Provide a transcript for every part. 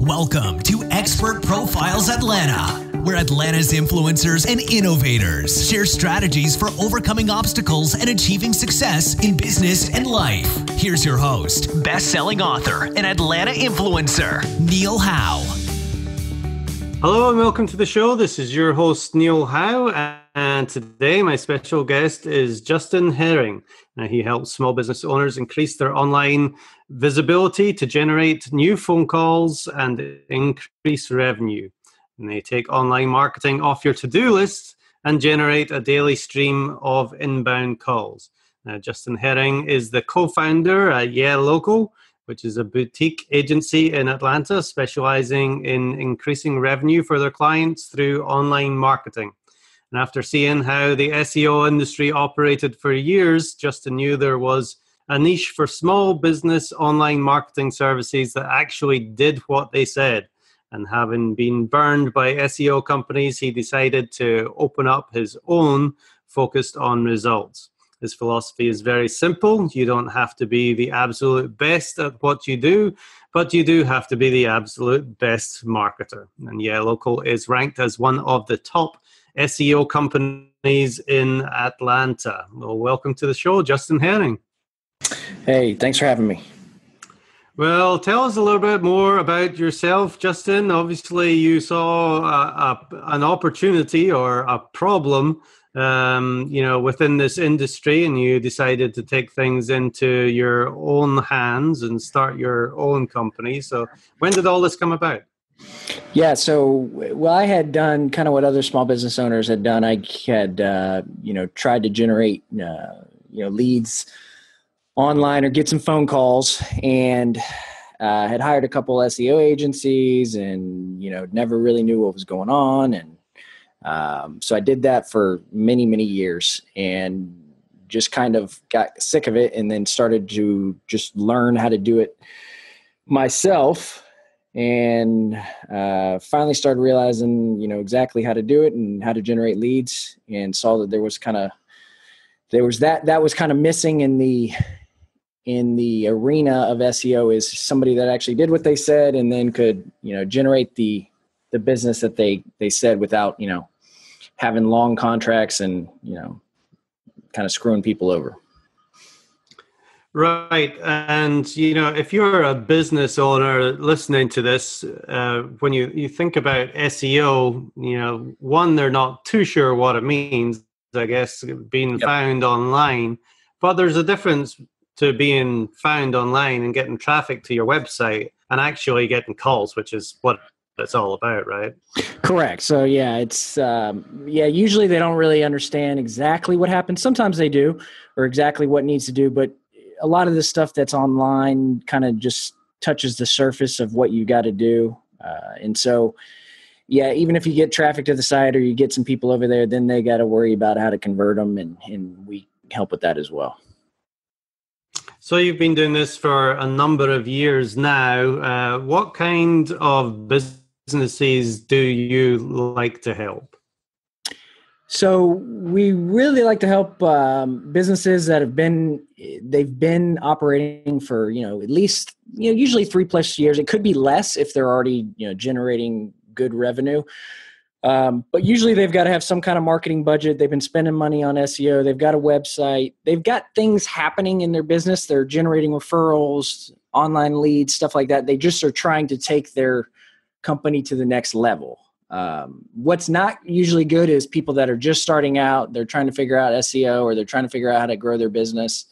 Welcome to Expert Profiles Atlanta, where Atlanta's influencers and innovators share strategies for overcoming obstacles and achieving success in business and life. Here's your host, best-selling author and Atlanta influencer, Neil Howe. Hello and welcome to the show. This is your host, Neil Howe, and today my special guest is Justin Herring. Now, he helps small business owners increase their online visibility to generate new phone calls and increase revenue. And they take online marketing off your to-do list and generate a daily stream of inbound calls. Now, Justin Herring is the co-founder at Local, which is a boutique agency in Atlanta specializing in increasing revenue for their clients through online marketing. And after seeing how the SEO industry operated for years, Justin knew there was a niche for small business online marketing services that actually did what they said. And having been burned by SEO companies, he decided to open up his own focused on results. His philosophy is very simple. You don't have to be the absolute best at what you do, but you do have to be the absolute best marketer. And Local is ranked as one of the top SEO companies in Atlanta. Well, welcome to the show, Justin Herring. Hey, thanks for having me. Well, tell us a little bit more about yourself, Justin. Obviously, you saw an opportunity or a problem within this industry, and you decided to take things into your own hands and start your own company. So when did all this come about? Yeah, I had done kind of what other small business owners had done. I had, tried to generate, leads online or get some phone calls, and had hired a couple SEO agencies and, never really knew what was going on. And so I did that for many, many years and just kind of got sick of it, and then started to just learn how to do it myself, and finally started realizing, exactly how to do it and how to generate leads, and saw that that was kind of missing in the arena of SEO, is somebody that actually did what they said and then could, generate the business that they said without, having long contracts and, kind of screwing people over. Right. And, if you're a business owner listening to this, when you think about SEO, one, they're not too sure what it means, I guess, being found online. But there's a difference to being found online and getting traffic to your website and actually getting calls, which is what it's all about, right? Correct. So it's usually they don't really understand exactly what happens. Sometimes they do, or exactly what needs to do, but a lot of the stuff that's online kind of just touches the surface of what you got to do. And so, even if you get traffic to the site or you get some people over there, then they got to worry about how to convert them, and we help with that as well. So you've been doing this for a number of years now. What kind of businesses do you like to help? So we really like to help businesses that they've been operating for, at least, usually 3+ years. It could be less if they're already, generating good revenue. But usually they've got to have some kind of marketing budget. They've been spending money on SEO. They've got a website. They've got things happening in their business. They're generating referrals, online leads, stuff like that. They just are trying to take their company to the next level. What's not usually good is people that are just starting out. They're trying to figure out SEO, or they're trying to figure out how to grow their business.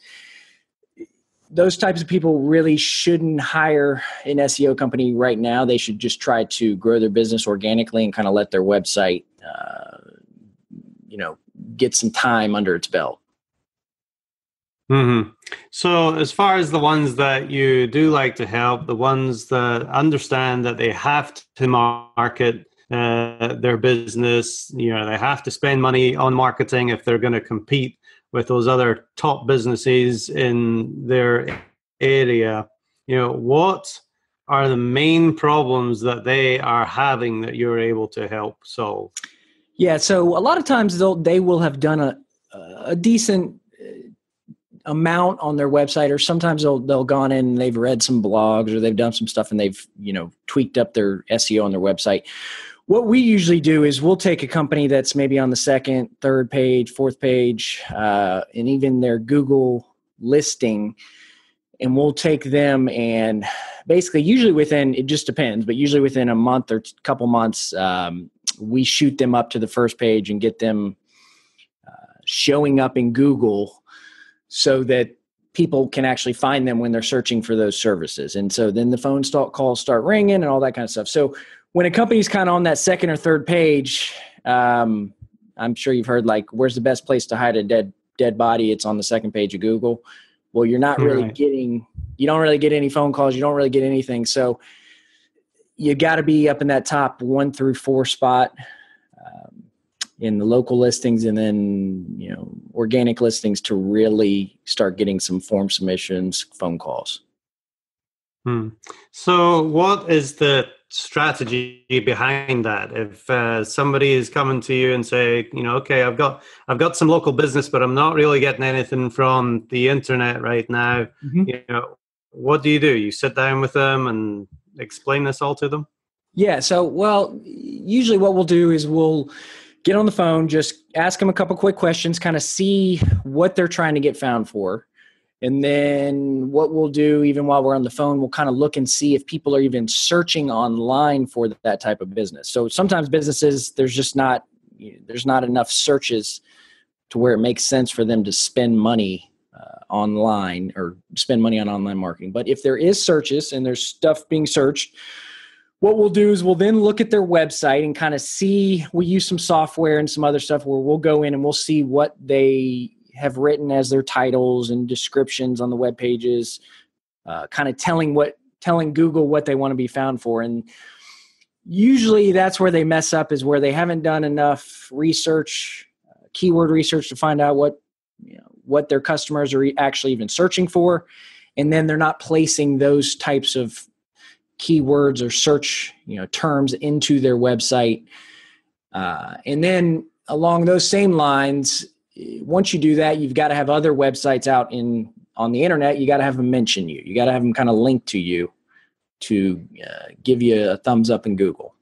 Those types of people really shouldn't hire an SEO company right now. They should just try to grow their business organically and kind of let their website, get some time under its belt. Mm-hmm. So as far as the ones that you do like to help, the ones that understand that they have to market their business, they have to spend money on marketing if they're going to compete with those other top businesses in their area, what are the main problems that they are having that you're able to help solve? Yeah, so a lot of times they will have done a decent amount on their website, or sometimes they'll gone in and they've read some blogs or they've done some stuff and they've, tweaked up their SEO on their website. What we usually do is we'll take a company that's maybe on the second, third page, fourth page, and even their Google listing, and we'll take them and basically it just depends, but usually within a month or couple months, we shoot them up to the first page and get them showing up in Google so that people can actually find them when they're searching for those services. And so then the phone calls start ringing and all that kind of stuff. So when a company's kind of on that second or third page, I'm sure you've heard, like, where's the best place to hide a dead body? It's on the second page of Google. Well, you're not really you don't really get any phone calls. You don't really get anything. So you got to be up in that top 1 through 4 spot in the local listings, and then, organic listings to really start getting some form submissions, phone calls. So what is the strategy behind that? If somebody is coming to you and say, okay, I've got some local business, but I'm not really getting anything from the internet right now. Mm-hmm. What do? You sit down with them and explain this all to them? Yeah. So, usually what we'll do is we'll get on the phone, just ask them a couple quick questions, kind of see what they're trying to get found for. And then what we'll do, even while we're on the phone, we'll kind of look and see if people are even searching online for that type of business. So sometimes businesses, there's not enough searches to where it makes sense for them to spend money online or spend money on online marketing. But if there is searches and there's stuff being searched, what we'll do is we'll then look at their website and kind of see, we use some software and some other stuff where we'll go in and we'll see what they have written as their titles and descriptions on the web pages, kind of telling Google what they want to be found for. And usually that's where they mess up, is where they haven't done enough research, keyword research, to find out what their customers are actually even searching for. And then they're not placing those types of keywords or search, terms into their website. And then along those same lines, once you do that, you've got to have other websites out on the internet. You got to have them mention you. You got to have them kind of link to you to give you a thumbs up in Google.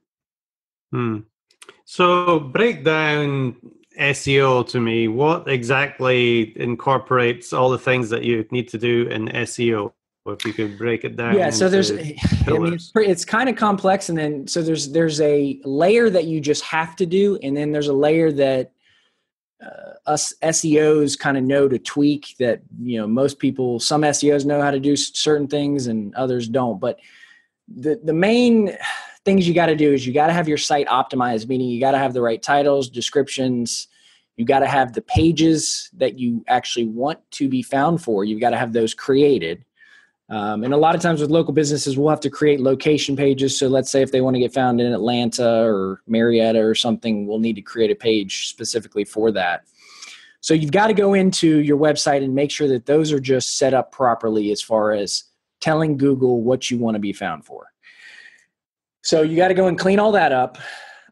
So break down SEO to me. What exactly incorporates all the things that you need to do in SEO? If you could break it down. Yeah, so it's kind of complex, and then so there's a layer that you just have to do, and then there's a layer that us SEOs kind of know to tweak. That most people, some SEOs know how to do certain things, and others don't. But the main things you got to do is you got to have your site optimized, meaning you got to have the right titles, descriptions. You got to have the pages that you actually want to be found for. You've got to have those created. And a lot of times with local businesses, we'll have to create location pages. So let's say if they want to get found in Atlanta or Marietta or something, we'll need to create a page specifically for that. So you've got to go into your website and make sure that those are just set up properly as far as telling Google what you want to be found for. So you got to go and clean all that up.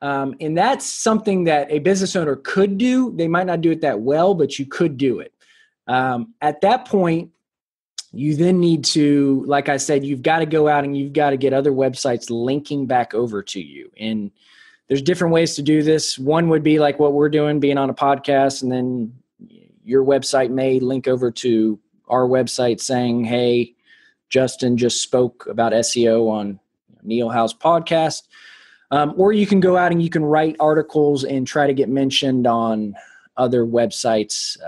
And that's something that a business owner could do. They might not do it that well, but you could do it. At that point, you then need to, like I said, you've got to go out and you've got to get other websites linking back over to you. And there's different ways to do this. One would be like what we're doing, being on a podcast, and then your website may link over to our website saying, hey, Justin just spoke about SEO on Neil Howe's podcast. Or you can go out and you can write articles and try to get mentioned on other websites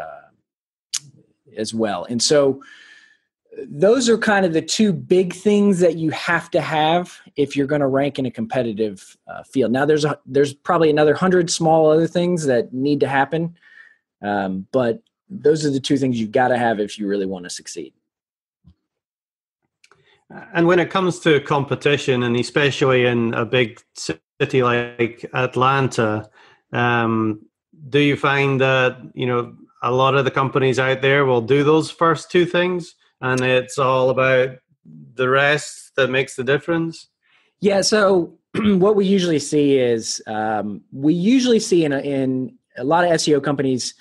as well. And so those are kind of the two big things that you have to have if you're going to rank in a competitive field. Now, there's probably another 100 small other things that need to happen, but those are the two things you've got to have if you really want to succeed. And when it comes to competition, and especially in a big city like Atlanta, do you find that a lot of the companies out there will do those first two things, and it's all about the rest that makes the difference? Yeah. So what we usually see is in a lot of SEO companies,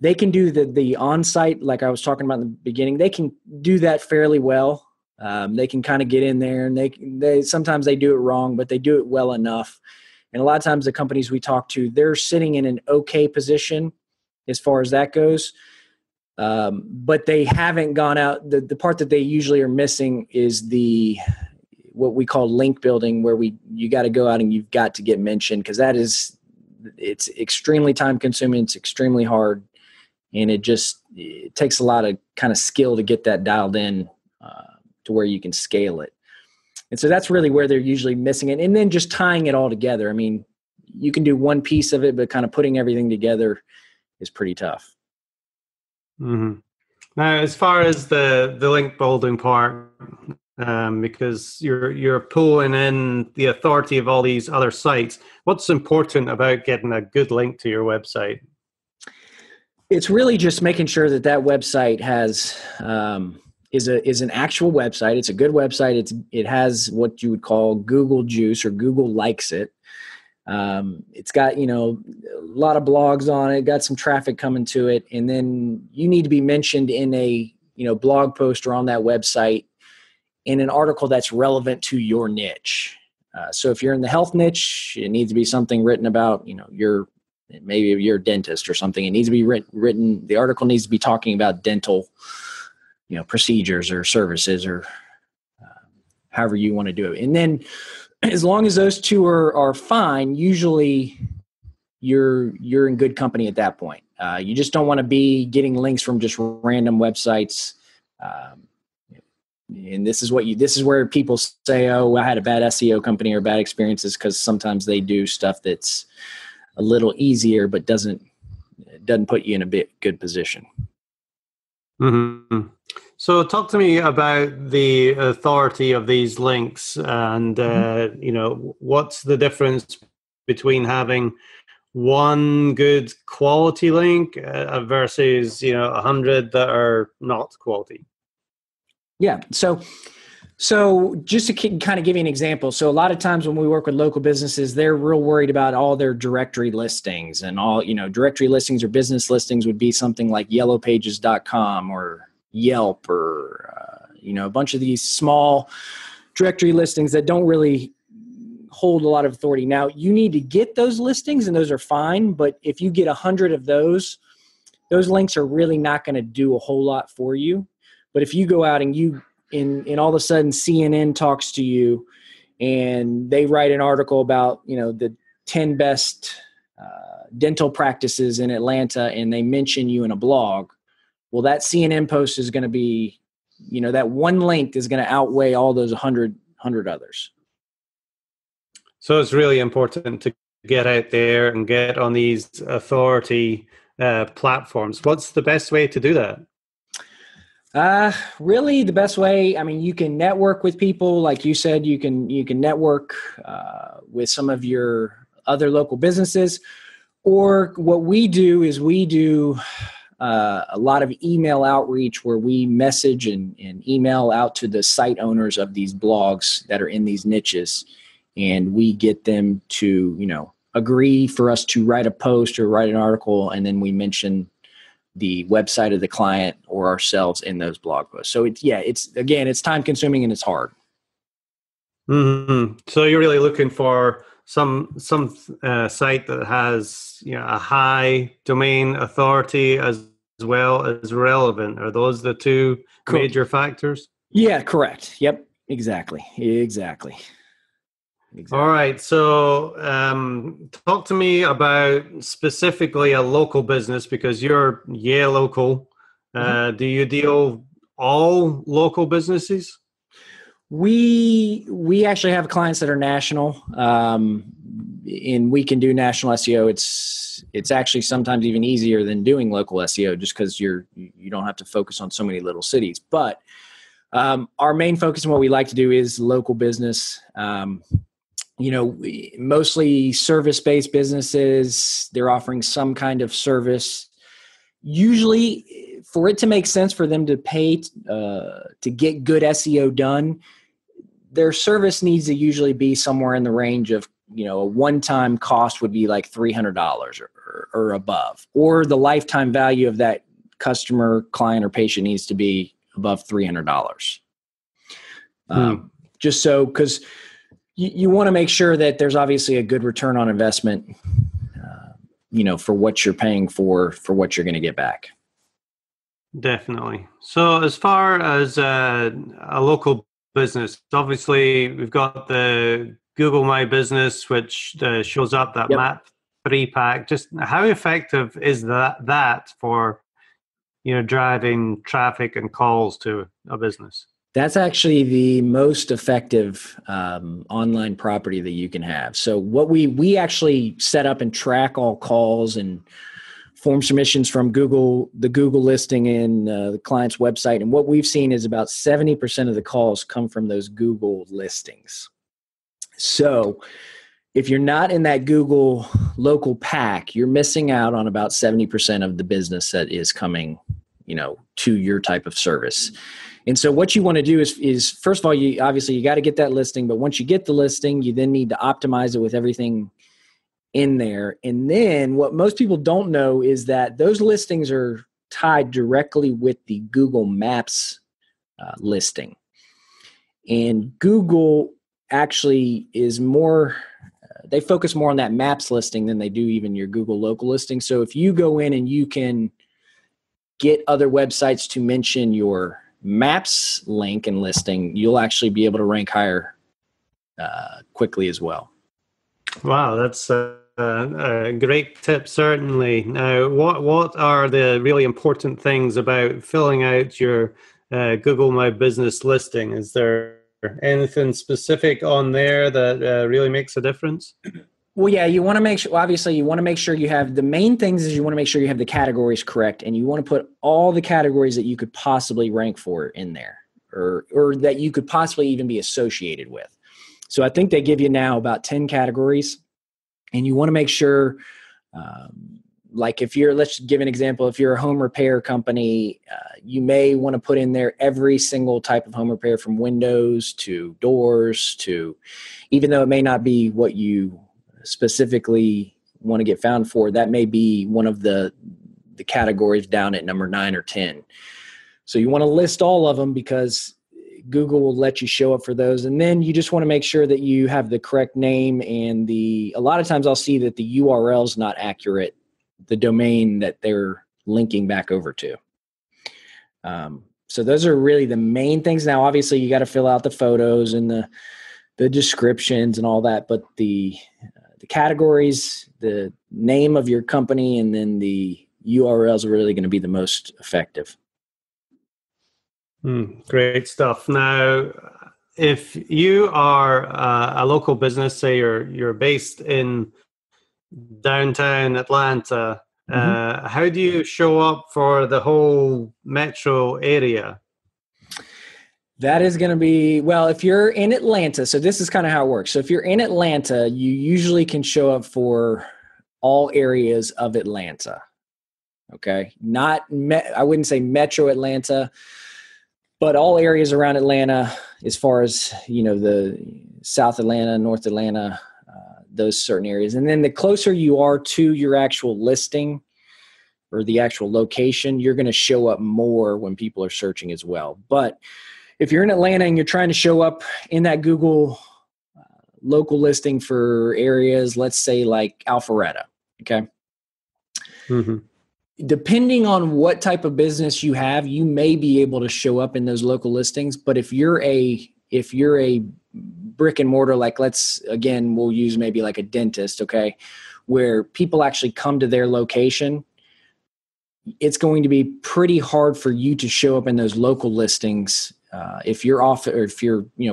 They can do the on-site, like I was talking about in the beginning. They can do that fairly well. They can kind of get in there, and they sometimes they do it wrong, but they do it well enough. And a lot of times the companies we talk to, they're sitting in an okay position as far as that goes. But they haven't gone out. The part that they usually are missing is what we call link building, where you got to go out and you've got to get mentioned, because it's extremely time consuming. It's extremely hard. And it takes a lot of kind of skill to get that dialed in to where you can scale it. And so that's really where they're usually missing it. And then just tying it all together. I mean, you can do one piece of it, but kind of putting everything together is pretty tough. Mm-hmm. Now, as far as the link building part, because you're pulling in the authority of all these other sites, what's important about getting a good link to your website? It's really just making sure that website has is an actual website. It's a good website. It has what you would call Google juice, or Google likes it. It's got, a lot of blogs on it, got some traffic coming to it. And then you need to be mentioned in a, blog post or on that website in an article that's relevant to your niche. So if you're in the health niche, it needs to be something written about, maybe if you're a dentist or something, it needs to be written. The article needs to be talking about dental, procedures or services, or however you want to do it. And then as long as those two are fine, usually you're in good company at that point. You just don't want to be getting links from just random websites. And this is where people say, "Oh, I had a bad SEO company or bad experiences," because sometimes they do stuff that's a little easier, but doesn't put you in a good position. Mm-hmm. So talk to me about the authority of these links, and what's the difference between having one good quality link versus 100 that are not quality. Yeah. So just to kind of give you an example. So a lot of times when we work with local businesses, they're real worried about all their directory listings, and all, directory listings or business listings would be something like yellowpages.com or Yelp or, a bunch of these small directory listings that don't really hold a lot of authority. Now, you need to get those listings, and those are fine. But if you get 100 of those links are really not going to do a whole lot for you. But if you go out and and all of a sudden CNN talks to you and they write an article about, the 10 best dental practices in Atlanta, and they mention you in a blog, well, that CNN post is going to be, that one link is going to outweigh all those 100 others. So it's really important to get out there and get on these authority platforms. What's the best way to do that? Really the best way, you can network with people. Like you said, you can network with some of your other local businesses. Or what we do is a lot of email outreach, where we message and email out to the site owners of these blogs that are in these niches. And we get them to, agree for us to write a post or write an article. And then we mention the website of the client or ourselves in those blog posts. So it's time consuming and it's hard. Mm-hmm. So you're really looking for some site that has a high domain authority as well as relevant. Are those the two major factors? Yeah, correct. Yep, exactly. All right. So talk to me about specifically a local business, because you're local. Mm-hmm. Do you deal all local businesses? We actually have clients that are national, and we can do national SEO. It's actually sometimes even easier than doing local SEO, just because you don't have to focus on so many little cities. But our main focus and what we like to do is local business. Mostly service-based businesses. They're offering some kind of service. Usually, for it to make sense for them to pay to get good SEO done, their service needs to usually be somewhere in the range of a one-time cost would be like $300 or above, or the lifetime value of that customer, client, or patient needs to be above $300. Just so, because you want to make sure that there's obviously a good return on investment, for what you're paying for what you're going to get back. Definitely. So as far as a local business, obviously we've got the Google My Business, which shows up that map 3-pack. Just how effective is that for driving traffic and calls to a business? That's actually the most effective online property that you can have. So what we actually set up and track all calls and form submissions from Google, the Google listing and the client's website. And what we've seen is about 70% of the calls come from those Google listings. So if you're not in that Google local pack, you're missing out on about 70% of the business that is coming, to your type of service. And so what you want to do is first of all, you got to get that listing. But once you get the listing, you then need to optimize it with everything in there. And then what most people don't know is that those listings are tied directly with the Google Maps listing. And Google actually is more, they focus more on that Maps listing than they do even your Google local listing. So if you go in and you can get other websites to mention your Maps link and listing, you'll actually be able to rank higher quickly as well. Wow, that's a great tip, certainly. Now, what are the really important things about filling out your Google My Business listing? Is there anything specific on there that really makes a difference? Well, yeah, you want to make sure, obviously, you want to make sure you have the main things is you want to make sure you have the categories correct, and you want to put all the categories that you could possibly rank for in there or that you could possibly even be associated with. So I think they give you now about 10 categories, and you want to make sure, like if you're, let's give an example, if you're a home repair company, you may want to put in there every single type of home repair from windows to doors to, even though it may not be what you specifically want to get found for, that may be one of the categories down at number 9 or 10. So you want to list all of them because Google will let you show up for those. And then you just want to make sure that you have the correct name and a lot of times I'll see that the URL is not accurate, the domain that they're linking back over to. So those are really the main things. Now, obviously you got to fill out the photos and the descriptions and all that, but the categories, the name of your company, and then the URLs are really going to be the most effective. Great stuff. Now, if you are a local business, say you're based in downtown Atlanta, how do you show up for the whole metro area? That is going to be, well, if you're in Atlanta, so this is kind of how it works. So if you're in Atlanta, you usually can show up for all areas of Atlanta. Okay. I wouldn't say metro Atlanta, but all areas around Atlanta, as far as, the South Atlanta, North Atlanta, those certain areas. And then the closer you are to your actual listing or the actual location, you're going to show up more when people are searching as well. But if you're in Atlanta and you're trying to show up in that Google local listing for areas, let's say like Alpharetta, okay? Depending on what type of business you have, you may be able to show up in those local listings. But if you're a brick and mortar, like we'll use maybe like a dentist, okay, where people actually come to their location, it's going to be pretty hard for you to show up in those local listings. If your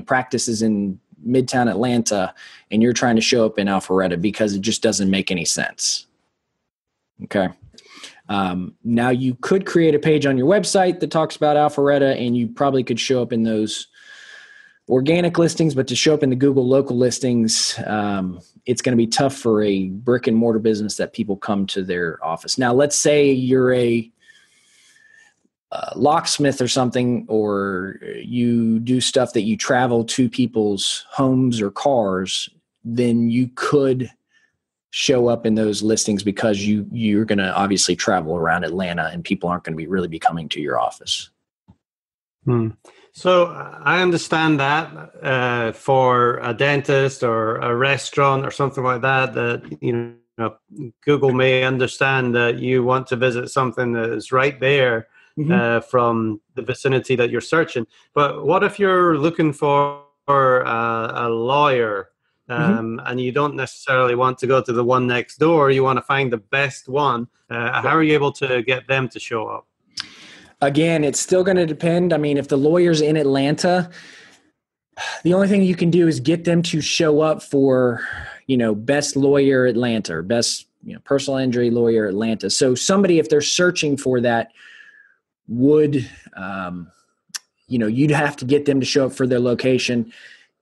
practice is in Midtown Atlanta and you're trying to show up in Alpharetta, because it just doesn't make any sense. Okay. Now you could create a page on your website that talks about Alpharetta, and you probably could show up in those organic listings, but to show up in the Google local listings, it's going to be tough for a brick and mortar business that people come to their office. Now, let's say you're a locksmith or something, or you do stuff that you travel to people's homes or cars. then you could show up in those listings because you're going to obviously travel around Atlanta and people aren't going to really be coming to your office. So I understand that for a dentist or a restaurant or something like that, Google may understand that you want to visit something that is right there from the vicinity that you're searching. But what if you're looking for a lawyer and you don't necessarily want to go to the one next door? You want to find the best one. How are you able to get them to show up? Again, it's still going to depend. I mean, if the lawyer's in Atlanta, the only thing you can do is get them to show up for, best lawyer Atlanta or best, personal injury lawyer Atlanta. So somebody, if they're searching for that, would, you'd have to get them to show up for their location.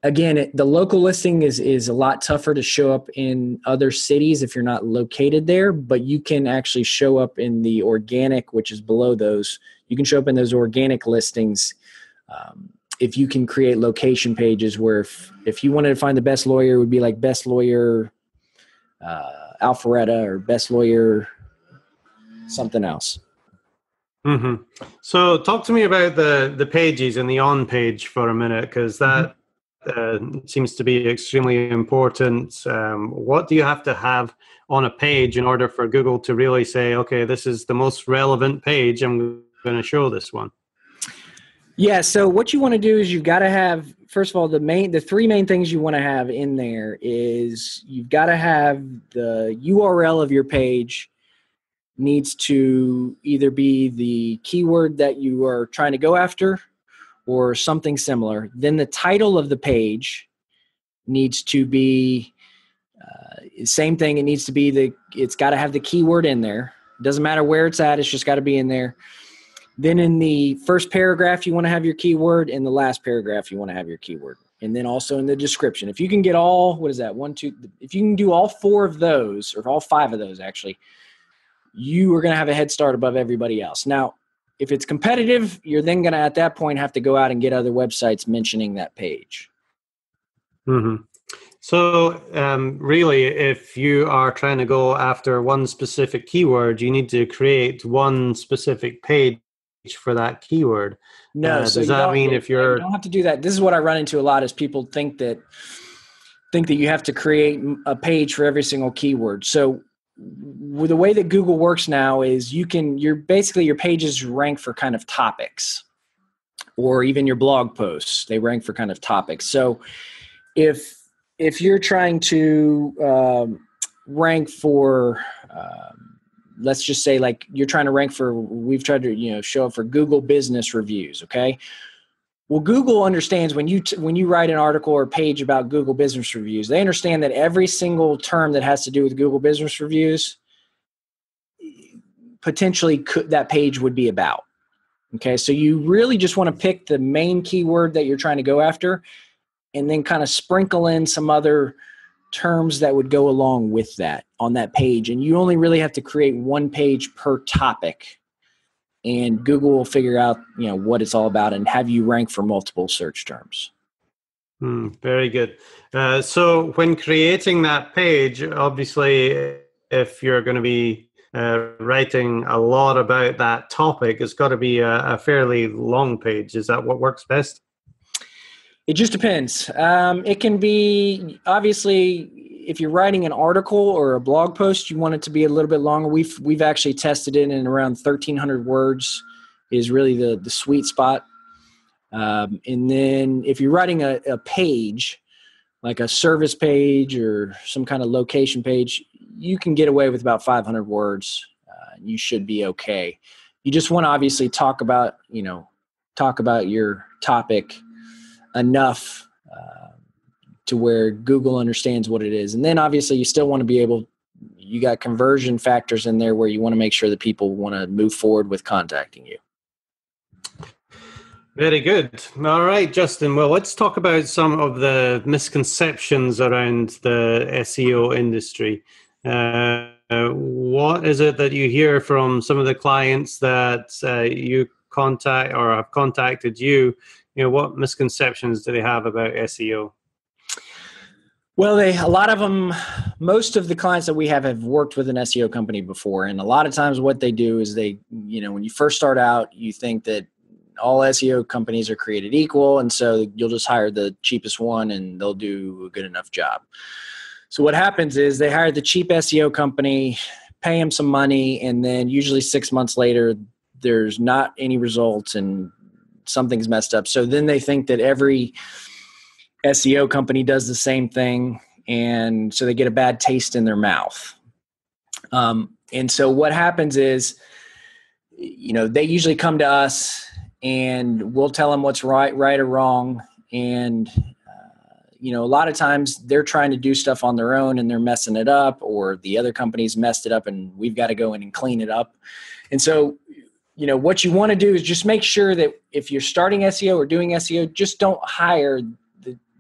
Again, the local listing is a lot tougher to show up in other cities if you're not located there, but you can actually show up in the organic, which is below those. You can show up in those organic listings if you can create location pages where if you wanted to find the best lawyer, it would be like best lawyer Alpharetta or best lawyer something else. So talk to me about the pages and the on page for a minute, because that seems to be extremely important. What do you have to have on a page in order for Google to really say, okay, this is the most relevant page, I'm going to show this one? Yeah, so what you want to do is you've got to have, first of all, the three main things you want to have in there is you've got to have the URL of your page needs to either be the keyword that you are trying to go after or something similar. Then the title of the page needs to be same thing. It needs to be it's got to have the keyword in there. It doesn't matter where it's at. It's just got to be in there. Then in the first paragraph, you want to have your keyword. In the last paragraph, you want to have your keyword. And then also in the description. If you can get if you can do all four of those, or all five of those actually, you are going to have a head start above everybody else. Now, if it's competitive, you're then going to, at that point, have to go out and get other websites mentioning that page. So really, if you are trying to go after one specific keyword, you need to create one specific page for that keyword. No, does that mean if you're... You don't have to do that. This is what I run into a lot is people think that you have to create a page for every single keyword. So the way that Google works now is your pages rank for kind of topics, or even your blog posts, they rank for kind of topics. So if you're trying to rank for, let's just say like you're trying to rank for, we've tried to show up for Google business reviews. Okay. Well, Google understands when you write an article or page about Google business reviews, they understand that every single term that has to do with Google business reviews, potentially that page would be about. Okay, so you really just want to pick the main keyword that you're trying to go after and then kind of sprinkle in some other terms that would go along with that on that page. And you only really have to create one page per topic. And Google will figure out, what it's all about and have you rank for multiple search terms. Very good. So when creating that page, obviously, if you're going to be writing a lot about that topic, it's got to be a fairly long page. Is that what works best? It just depends. It can be, obviously, if you're writing an article or a blog post, you want it to be a little bit longer. We've actually tested it in around 1,300 words is really the sweet spot. And then if you're writing a page, like a service page or some kind of location page, you can get away with about 500 words. You should be okay. You just want to obviously talk about your topic enough to where Google understands what it is. And then obviously you still want to be you got conversion factors in there where you want to make sure that people want to move forward with contacting you. Very good. All right, Justin. Well, let's talk about some of the misconceptions around the SEO industry. What is it that you hear from some of the clients that you contact or have contacted you? What misconceptions do they have about SEO? Well, a lot of them, most of the clients that we have worked with an SEO company before. And a lot of times what they do is when you first start out, you think that all SEO companies are created equal. And so you'll just hire the cheapest one and they'll do a good enough job. So what happens is they hire the cheap SEO company, pay them some money, and then usually 6 months later, there's not any results and something's messed up. So then they think that every SEO company does the same thing, and so they get a bad taste in their mouth. And so what happens is, they usually come to us and we'll tell them what's right or wrong. And, a lot of times they're trying to do stuff on their own and they're messing it up, or the other company's messed it up and we've got to go in and clean it up. And so, what you want to do is just make sure that if you're starting SEO or doing SEO, just don't hire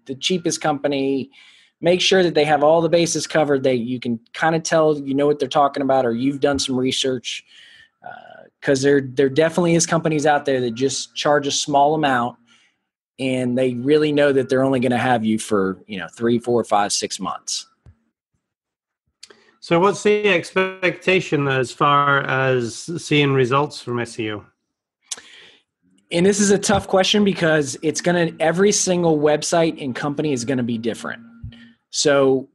the cheapest company. Make sure that they have all the bases covered, that you can kind of tell what they're talking about, or you've done some research, because there definitely is companies out there that just charge a small amount and they really know that they're only going to have you for 3, 4, 5, 6 months. So what's the expectation as far as seeing results from SEO? And this is a tough question because every single website and company is going to be different. So,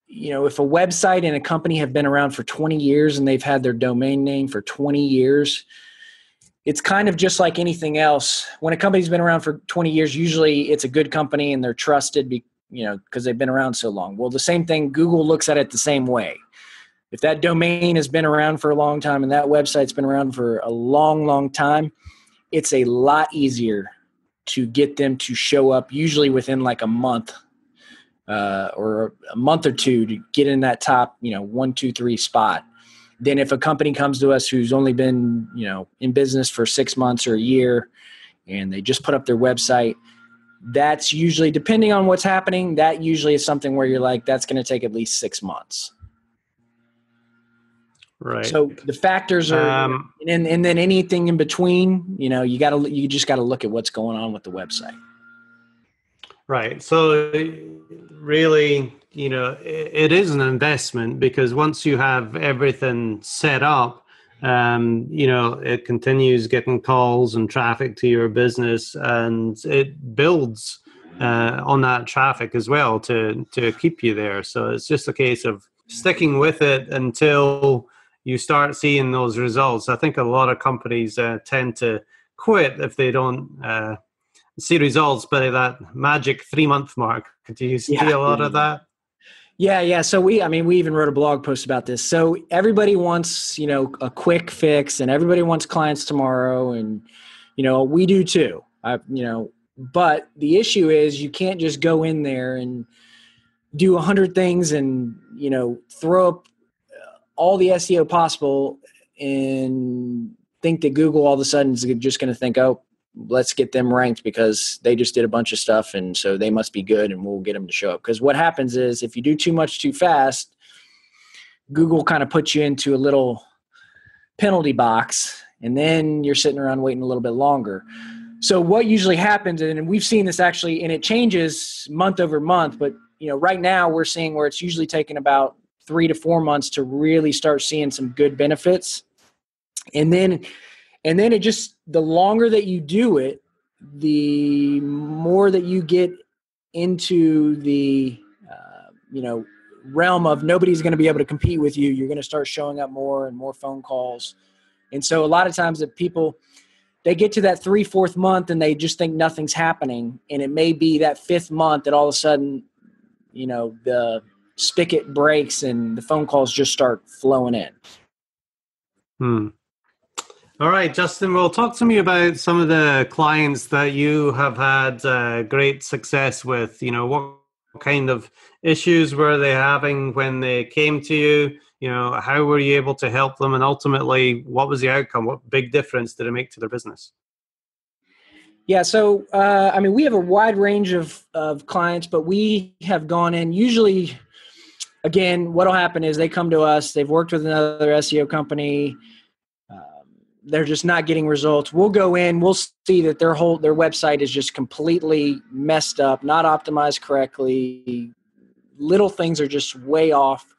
if a website and a company have been around for 20 years and they've had their domain name for 20 years, it's kind of just like anything else. When a company's been around for 20 years, usually it's a good company and they're trusted, because they've been around so long. Well, the same thing, Google looks at it the same way. If that domain has been around for a long time and that website's been around for a long, long time, it's a lot easier to get them to show up, usually within like a month or a month or two, to get in that top 1, 2, 3 spot. Then if a company comes to us who's only been in business for 6 months or a year and they just put up their website, that's usually, depending on what's happening, that usually is something where you're like, that's going to take at least 6 months. Right. So the factors are, and then anything in between, you just got to look at what's going on with the website. Right. So really, it is an investment, because once you have everything set up, it continues getting calls and traffic to your business, and it builds on that traffic as well to keep you there. So it's just a case of sticking with it until you start seeing those results. I think a lot of companies tend to quit if they don't see results by that magic 3-month mark. Do you see a lot of that? Yeah. So we even wrote a blog post about this. So everybody wants, a quick fix, and everybody wants clients tomorrow. And, we do too. But the issue is you can't just go in there and do 100 things and, throw up all the SEO possible and think that Google all of a sudden is just going to think, oh, let's get them ranked because they just did a bunch of stuff and so they must be good and we'll get them to show up. Because what happens is if you do too much too fast, Google kind of puts you into a little penalty box and then you're sitting around waiting a little bit longer. So what usually happens, and we've seen this actually, and it changes month over month, but right now we're seeing where it's usually taking about 3 to 4 months to really start seeing some good benefits. And then it just, the longer that you do it, the more that you get into the, realm of nobody's going to be able to compete with you. You're going to start showing up more and more phone calls. And so a lot of times that people, they get to that 3, 4th month and they just think nothing's happening. And it may be that 5th month that all of a sudden, the spigot breaks and the phone calls just start flowing in. All right, Justin, well, talk to me about some of the clients that you have had great success with. What kind of issues were they having when they came to you? How were you able to help them? And ultimately, what was the outcome? What big difference did it make to their business? Yeah, so, we have a wide range of clients, but we have gone in usually, again, what will happen is they come to us, they've worked with another SEO company, they're just not getting results. We'll go in, we'll see that their website is just completely messed up, not optimized correctly, little things are just way off.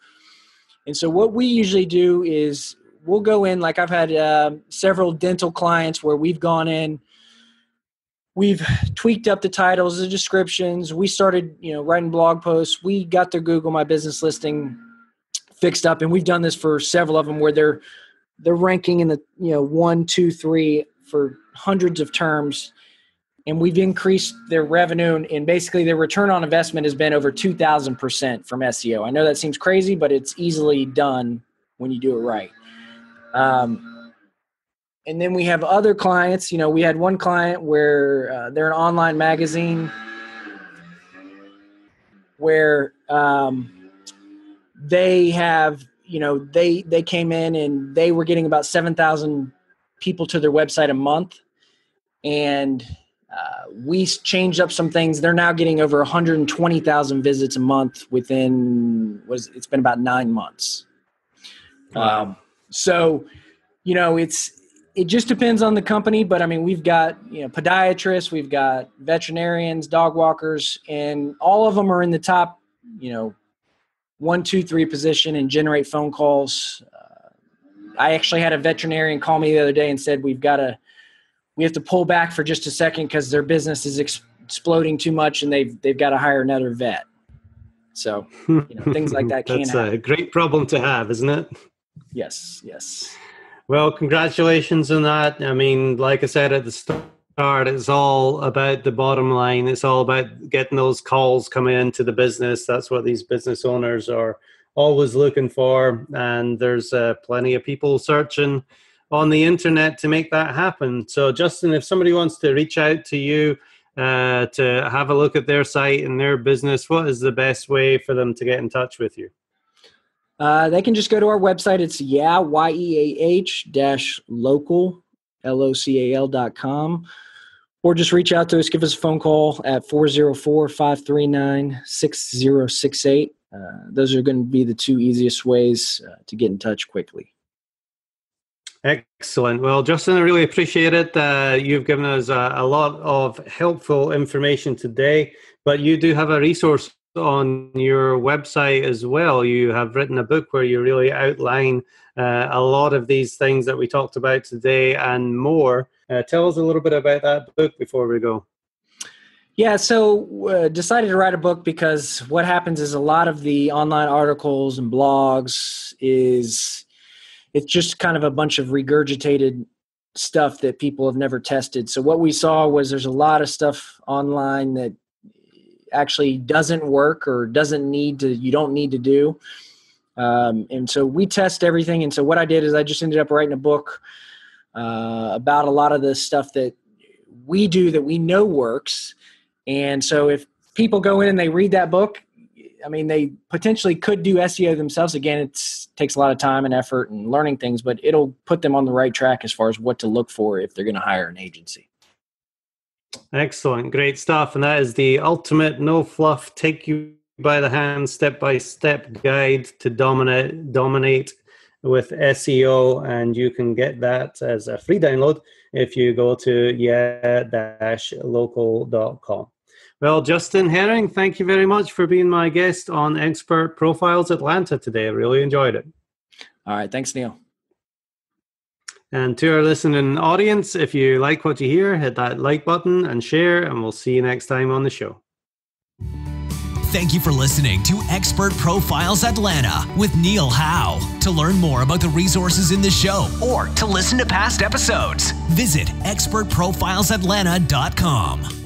And so what we usually do is we'll go in, like I've had several dental clients where we've gone in, we've tweaked up the titles, the descriptions. We started, writing blog posts. We got their Google My Business listing fixed up, and we've done this for several of them where they're ranking in the 1, 2, 3 for hundreds of terms, and we've increased their revenue, and basically their return on investment has been over 2,000% from SEO. I know that seems crazy, but it's easily done when you do it right. And then we have other clients. We had one client where they're an online magazine where they have, they came in and they were getting about 7,000 people to their website a month. And we changed up some things. They're now getting over 120,000 visits a month within, it's been about 9 months. Wow. So, it just depends on the company, but I mean, we've got, podiatrists, we've got veterinarians, dog walkers, and all of them are in the top, 1, 2, 3 position and generate phone calls. I actually had a veterinarian call me the other day and said, we have to pull back for just a second because their business is exploding too much and they've got to hire another vet. So, things like that can happen. That's a great problem to have, isn't it? Yes. Well, congratulations on that. I mean, like I said at the start, it's all about the bottom line. It's all about getting those calls coming into the business. That's what these business owners are always looking for. And there's plenty of people searching on the internet to make that happen. So, Justin, if somebody wants to reach out to you to have a look at their site and their business, what is the best way for them to get in touch with you? They can just go to our website. It's yeah-local, LOCAL.com, or just reach out to us. Give us a phone call at 404-539-6068. Those are going to be the 2 easiest ways to get in touch quickly. Excellent. Well, Justin, I really appreciate it. You've given us a lot of helpful information today, but you do have a resource on your website as well. You have written a book where you really outline a lot of these things that we talked about today and more. Tell us a little bit about that book before we go. Yeah, so decided to write a book because what happens is a lot of the online articles and blogs it's just kind of a bunch of regurgitated stuff that people have never tested. So what we saw was there's a lot of stuff online that actually doesn't work or you don't need to do. And so we test everything. And so what I did is I just ended up writing a book about a lot of the stuff that we do that we know works. And so if people go in and they read that book, I mean, they potentially could do SEO themselves. Again, it takes a lot of time and effort and learning things, but it'll put them on the right track as far as what to look for if they're going to hire an agency. Excellent. Great stuff. And that is the ultimate no fluff, take you by the hand, step-by-step guide to dominate with SEO. And you can get that as a free download if you go to yeah-local.com. Well, Justin Herring, thank you very much for being my guest on Expert Profiles Atlanta today. I really enjoyed it. All right. Thanks, Neil. And to our listening audience, if you like what you hear, hit that like button and share, and we'll see you next time on the show. Thank you for listening to Expert Profiles Atlanta with Neil Howe. To learn more about the resources in the show or to listen to past episodes, visit expertprofilesatlanta.com.